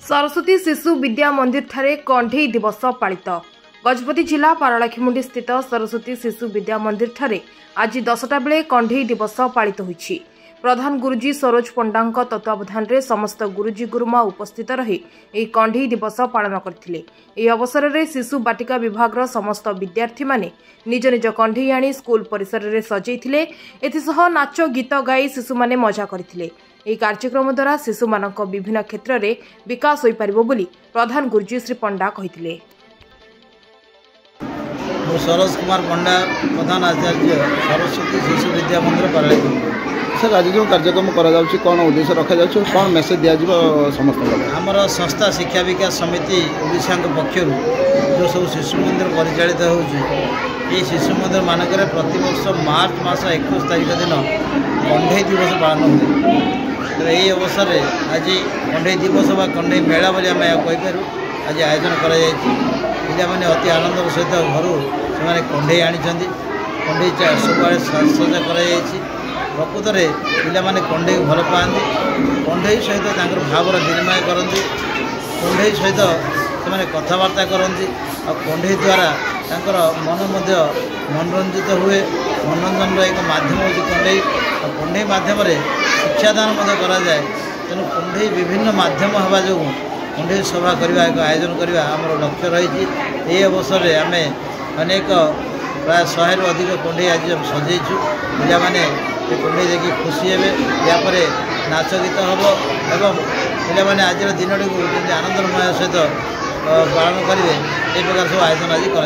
सरस्वती शिशु विद्या मंदिर ठारे कंढेई दिवस पालित। गजपति जिला पारलाखिमुंडी स्थित सरस्वती शिशु विद्या मंदिर ठारे आज 10टा बेले कंढेई दिवस पालित होइछि। प्रधान गुरुजी सरोज पंडा तत्वावधान में समस्त गुरुजी गुरुमा उपस्थित रही एक कंढेई दिवस पालन करथिले। एही अवसर में शिशु बाटिका विभाग समस्त विद्यार्थी माने निज निज कंढेई आनी स्कूल परिसर में सजैथिले। एथिसह नाच गीत गाई शिशु माने मजा करथिले। ଏହି କାର୍ଯ୍ୟକ୍ରମ ଦ୍ୱାରା ଶିଶୁମାନଙ୍କ ବିଭିନ୍ନ କ୍ଷେତ୍ରରେ ବିକାଶ ହୋଇପାରିବ ବୋଲି ପ୍ରଧାନ ଗୁରୁଜୀ ଶ୍ରୀ ପଣ୍ଡା କହିଥିଲେ। सरोज कुमार पंडा प्रधान आचार्य सरस्वती शिशु विद्या मंदिर पारलाखिमुंडी। सर आज जो कार्यक्रम कौन उद्देश्य रखा कौन मेसेज दिज्व समस्त आमर संस्था शिक्षा विकास समिति ओडिशा पक्षर जो सब शिशु मंदिर परिचालित होती शिशु मंदिर मानक प्रतिवर्ष मार्च मास 21 तारीख दिन कंढेई दिवस पालन हुए। यही अवसर में आज कंढेई दिवस व कंढेई मेला बोली आम कहीपर आज आयोजन कर पिलाने अति आनंद सहित घर से कंढेई आनी कंढेई सब सजा कर प्रकृत में पिलाने कंढेई भल पाती कंढेई सहित भावर विनिमय करती कंढेई सहित से कथबार्ता करती कंढेई द्वारा मन मनोरंजित हुए। मनोरंजन एक माध्यम हो कंढेई कंढेई माध्यम शिक्षादान कराए तेणु कंढेई विभिन्न माध्यम हवा जो कंढेई सभा करने एक आयोजन करने आमर लक्ष्य रही। यही अवसर में आम अनेक प्राय 100 रु अधिक कंढेई आज सजैचु पिलाने कंढेई देखिए खुशी हे। यापर नाच गीत हम एवं पिलाने आज दिन टी आनंदमय सहित पालन करेंगे। ये प्रकार सब आयोजन आज कर।